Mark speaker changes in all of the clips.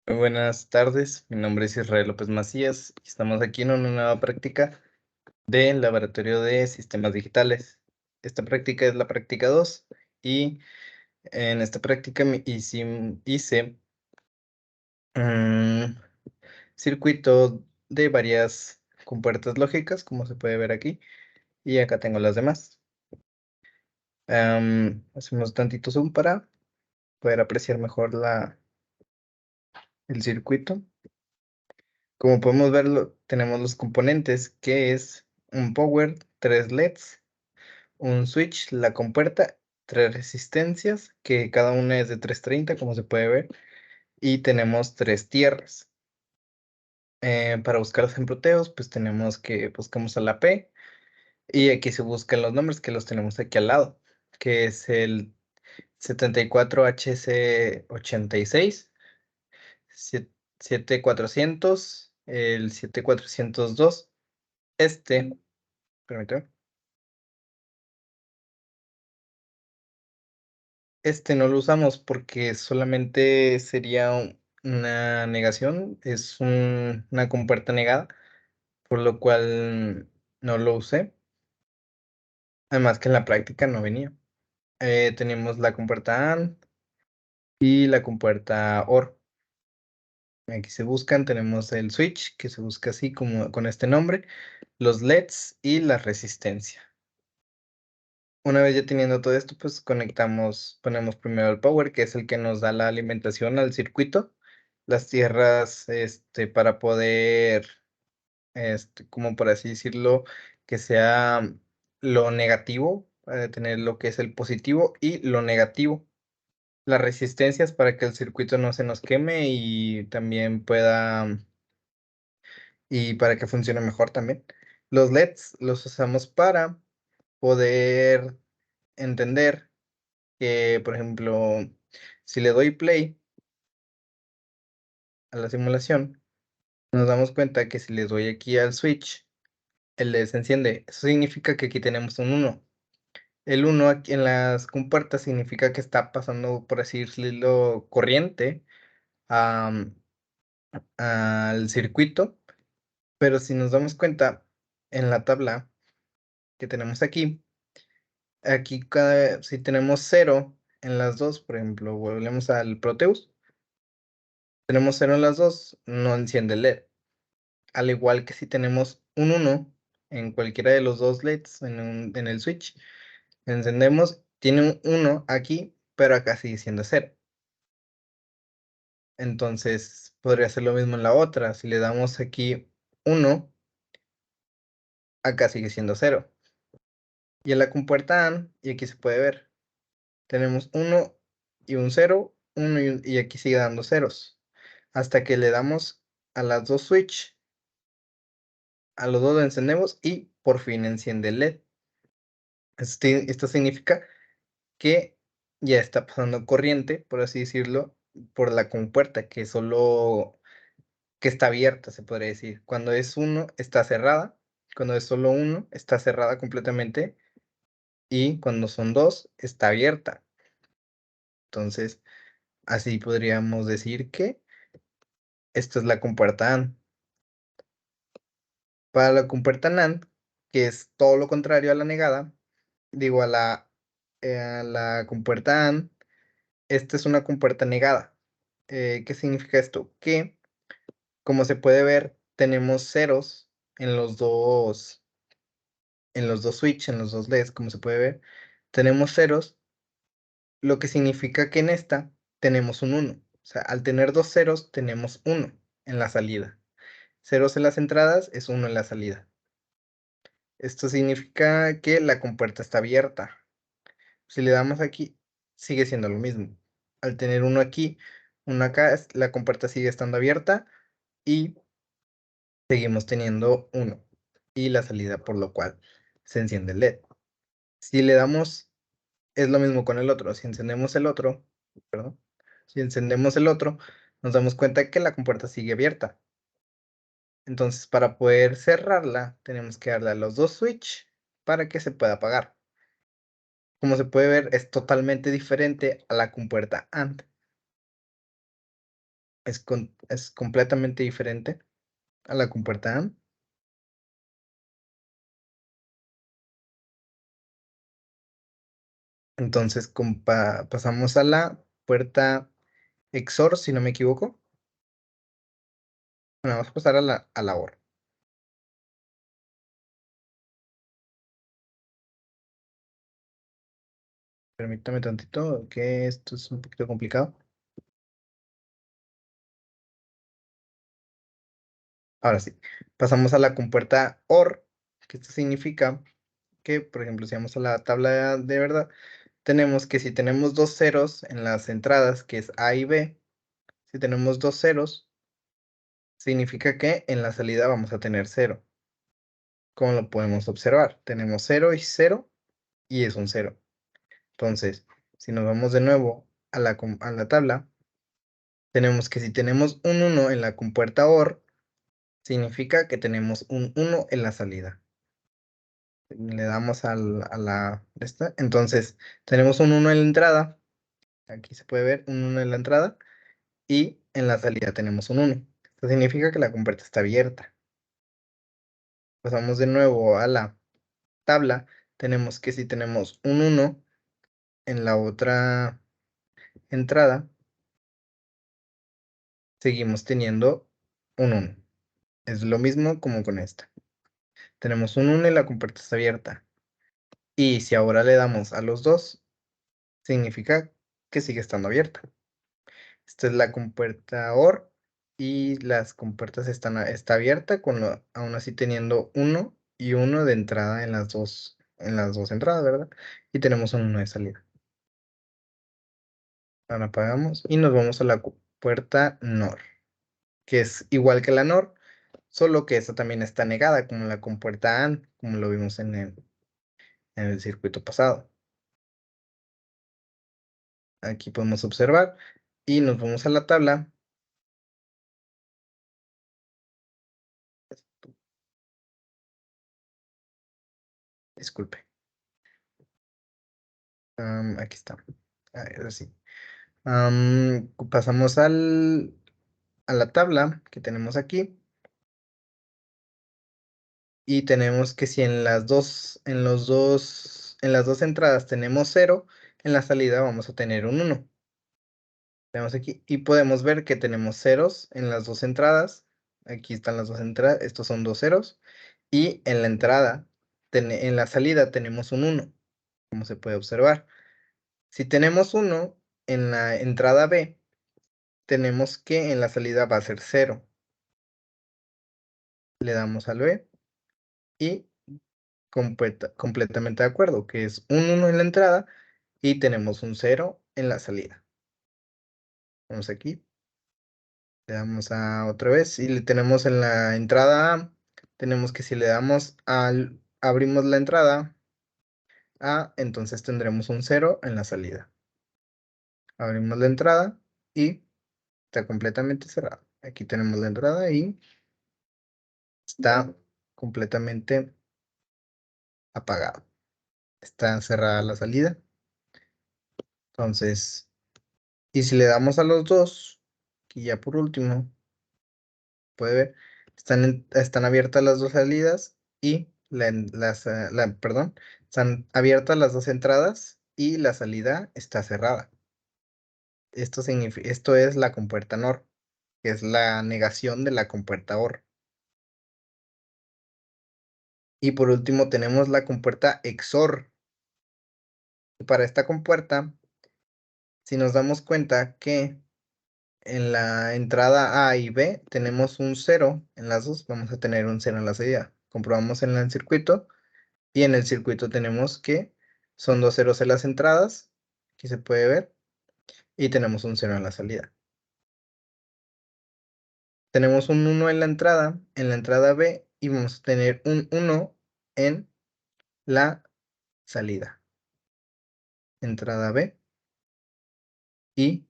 Speaker 1: Muy buenas tardes, mi nombre es Israel López Macías y estamos aquí en una nueva práctica del Laboratorio de Sistemas Digitales. Esta práctica es la práctica 2 y en esta práctica hice un circuito de varias compuertas lógicas, como se puede ver aquí, y acá tengo las demás. Hacemos tantito zoom para poder apreciar mejor el circuito. Como podemos verlo, tenemos los componentes, que es un power, 3 LEDs, un switch, la compuerta, 3 resistencias, que cada una es de 330, como se puede ver, y tenemos 3 tierras. Para buscar los emproteos, pues tenemos que buscamos a la P, y aquí se buscan los nombres que los tenemos aquí al lado, que es el 74HC86, 7400, el 7402. Permítame. No lo usamos porque solamente sería una negación, es una compuerta negada, por lo cual no lo usé. Además que en la práctica no venía. Tenemos la compuerta AND y la compuerta OR. Aquí se buscan, tenemos el switch, que se busca así como con este nombre, los LEDs y la resistencia. Una vez ya teniendo todo esto, pues ponemos primero el power, que es el que nos da la alimentación al circuito, las tierras, para poder, como por así decirlo, que sea lo negativo, para tener lo que es el positivo y lo negativo. Las resistencias para que el circuito no se nos queme y también y para que funcione mejor también. Los LEDs los usamos para poder entender que, por ejemplo, si le doy play a la simulación, nos damos cuenta que si le doy aquí al switch, el LED se enciende. Eso significa que aquí tenemos un 1. El 1 aquí en las compuertas significa que está pasando, por así decirlo, corriente am, al circuito, pero si nos damos cuenta en la tabla que tenemos aquí si tenemos 0 en las dos, por ejemplo, volvemos al Proteus, tenemos 0 en las dos, no enciende el LED. Al igual que si tenemos un 1 en cualquiera de los dos LEDs en el switch, encendemos, tiene un 1 aquí, pero acá sigue siendo 0. Entonces, podría ser lo mismo en la otra. Si le damos aquí 1, acá sigue siendo 0. Y en la compuerta AND, y aquí se puede ver, tenemos 1 y un 0, 1 y aquí sigue dando ceros. Hasta que le damos a las dos switch, a los dos lo encendemos y por fin enciende el LED. Esto significa que ya está pasando corriente, por así decirlo, por la compuerta que está abierta, se podría decir. Cuando es uno, está cerrada. Cuando es solo uno, está cerrada completamente. Y cuando son dos, está abierta. Entonces, así podríamos decir que esto es la compuerta AND. Para la compuerta NAND, que es todo lo contrario a la negada, digo a la compuerta AND, esta es una compuerta negada. ¿Qué significa esto? Que, como se puede ver, tenemos ceros en los dos switch, en los dos LEDs, como se puede ver, tenemos ceros, lo que significa que en esta tenemos un 1. O sea, al tener dos ceros, tenemos 1 en la salida. Ceros en las entradas es 1 en la salida. Esto significa que la compuerta está abierta. Si le damos aquí, sigue siendo lo mismo. Al tener uno aquí, uno acá, la compuerta sigue estando abierta y seguimos teniendo 1 y la salida, por lo cual se enciende el LED. Si le damos, es lo mismo con el otro. Si encendemos el otro, perdón, si encendemos el otro, nos damos cuenta que la compuerta sigue abierta. Entonces, para poder cerrarla, tenemos que darle a los dos switch para que se pueda apagar. Como se puede ver, es totalmente diferente a la compuerta AND. es completamente diferente a la compuerta AND. Entonces pasamos a la puerta XOR, si no me equivoco. Bueno, vamos a pasar a la OR. Permítame tantito, que esto es un poquito complicado. Ahora sí, pasamos a la compuerta OR, que esto significa que, por ejemplo, si vamos a la tabla de verdad, tenemos que si tenemos dos ceros en las entradas, que es A y B, si tenemos dos ceros, significa que en la salida vamos a tener cero. ¿Cómo lo podemos observar? Tenemos 0 y 0 y es un 0. Entonces, si nos vamos de nuevo a la tabla, tenemos que si tenemos un 1 en la compuerta OR, significa que tenemos un 1 en la salida. Le damos a la esta. Entonces, tenemos un 1 en la entrada. Aquí se puede ver un 1 en la entrada. Y en la salida tenemos un 1. Esto significa que la compuerta está abierta. Pasamos de nuevo a la tabla. Tenemos que si tenemos un 1 en la otra entrada, seguimos teniendo un 1. Es lo mismo como con esta. Tenemos un 1 y la compuerta está abierta. Y si ahora le damos a los dos, significa que sigue estando abierta. Esta es la compuerta OR y las compuertas está abierta aún así teniendo 1 y 1 de entrada en las dos entradas, ¿verdad? Y tenemos un 1 de salida. Ahora apagamos y nos vamos a la puerta NOR, que es igual que la NOR, solo que esta también está negada como la compuerta AND, como lo vimos en el circuito pasado. Aquí podemos observar y nos vamos a la tabla. Disculpe. Aquí está. Ahora sí. Pasamos a la tabla que tenemos aquí y tenemos que si en las dos entradas tenemos 0, en la salida vamos a tener un 1. Tenemos aquí y podemos ver que tenemos ceros en las dos entradas. Aquí están las dos entradas, estos son dos ceros. Y en la entrada, en la salida tenemos un 1, como se puede observar. Si tenemos 1 en la entrada B, tenemos que en la salida va a ser 0. Le damos al B y completamente de acuerdo, que es un 1 en la entrada y tenemos un 0 en la salida. Vamos aquí, le damos a otra vez y le tenemos en la entrada A, tenemos que si le damos abrimos la entrada A, entonces tendremos un 0 en la salida. Abrimos la entrada y está completamente cerrado. Aquí tenemos la entrada y está completamente apagado. Está cerrada la salida. Entonces, y si le damos a los dos, y ya por último, puede ver, están abiertas las dos salidas y perdón, están abiertas las dos entradas y la salida está cerrada. Esto es la compuerta NOR, que es la negación de la compuerta OR. Y por último tenemos la compuerta XOR. Para esta compuerta, si nos damos cuenta que en la entrada A y B tenemos un 0 en las dos, vamos a tener un 0 en la salida. Comprobamos en el circuito y en el circuito tenemos que son dos ceros en las entradas, aquí se puede ver, y tenemos un 0 en la salida. Tenemos un 1 en la entrada B, y vamos a tener un 1 en la salida. Entrada B, y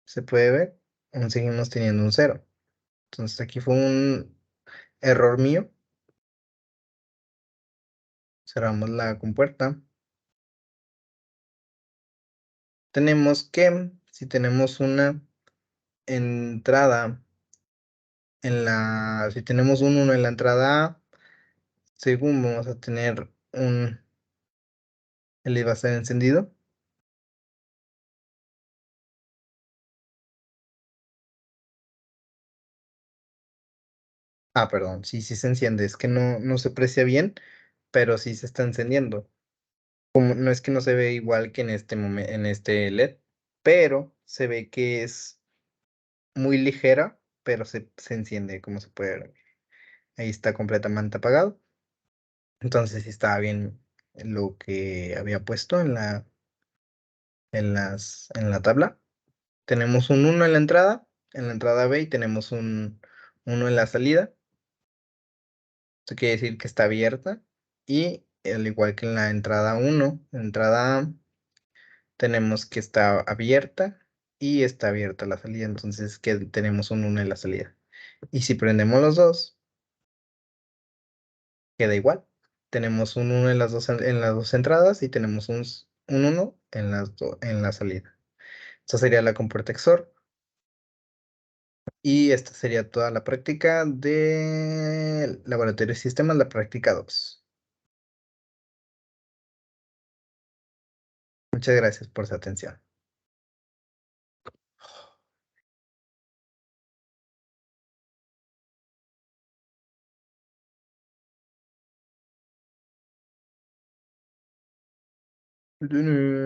Speaker 1: se puede ver, aún seguimos teniendo un 0. Entonces aquí fue un error mío. Cerramos la compuerta. Tenemos que, si tenemos una entrada, si tenemos un uno en la entrada A, según vamos a tener el LED va a estar encendido. Ah, perdón, sí, sí se enciende, es que no se aprecia bien, pero sí se está encendiendo. Como, no es que no se ve igual que en este momento, en este LED, pero se ve que es muy ligera, pero se enciende, como se puede ver. Ahí está completamente apagado. Entonces sí estaba bien lo que había puesto en la tabla. Tenemos un uno en la entrada B, y tenemos un uno en la salida. Esto quiere decir que está abierta. Y al igual que en la entrada uno, en la entrada A, tenemos que está abierta y está abierta la salida. Entonces que tenemos un uno en la salida. Y si prendemos los dos, queda igual. Tenemos un uno en las dos entradas, y tenemos un uno en en la salida. Esta sería la compuerta XOR. Y esta sería toda la práctica de Laboratorio de Sistemas, la práctica 2. Muchas gracias por su atención.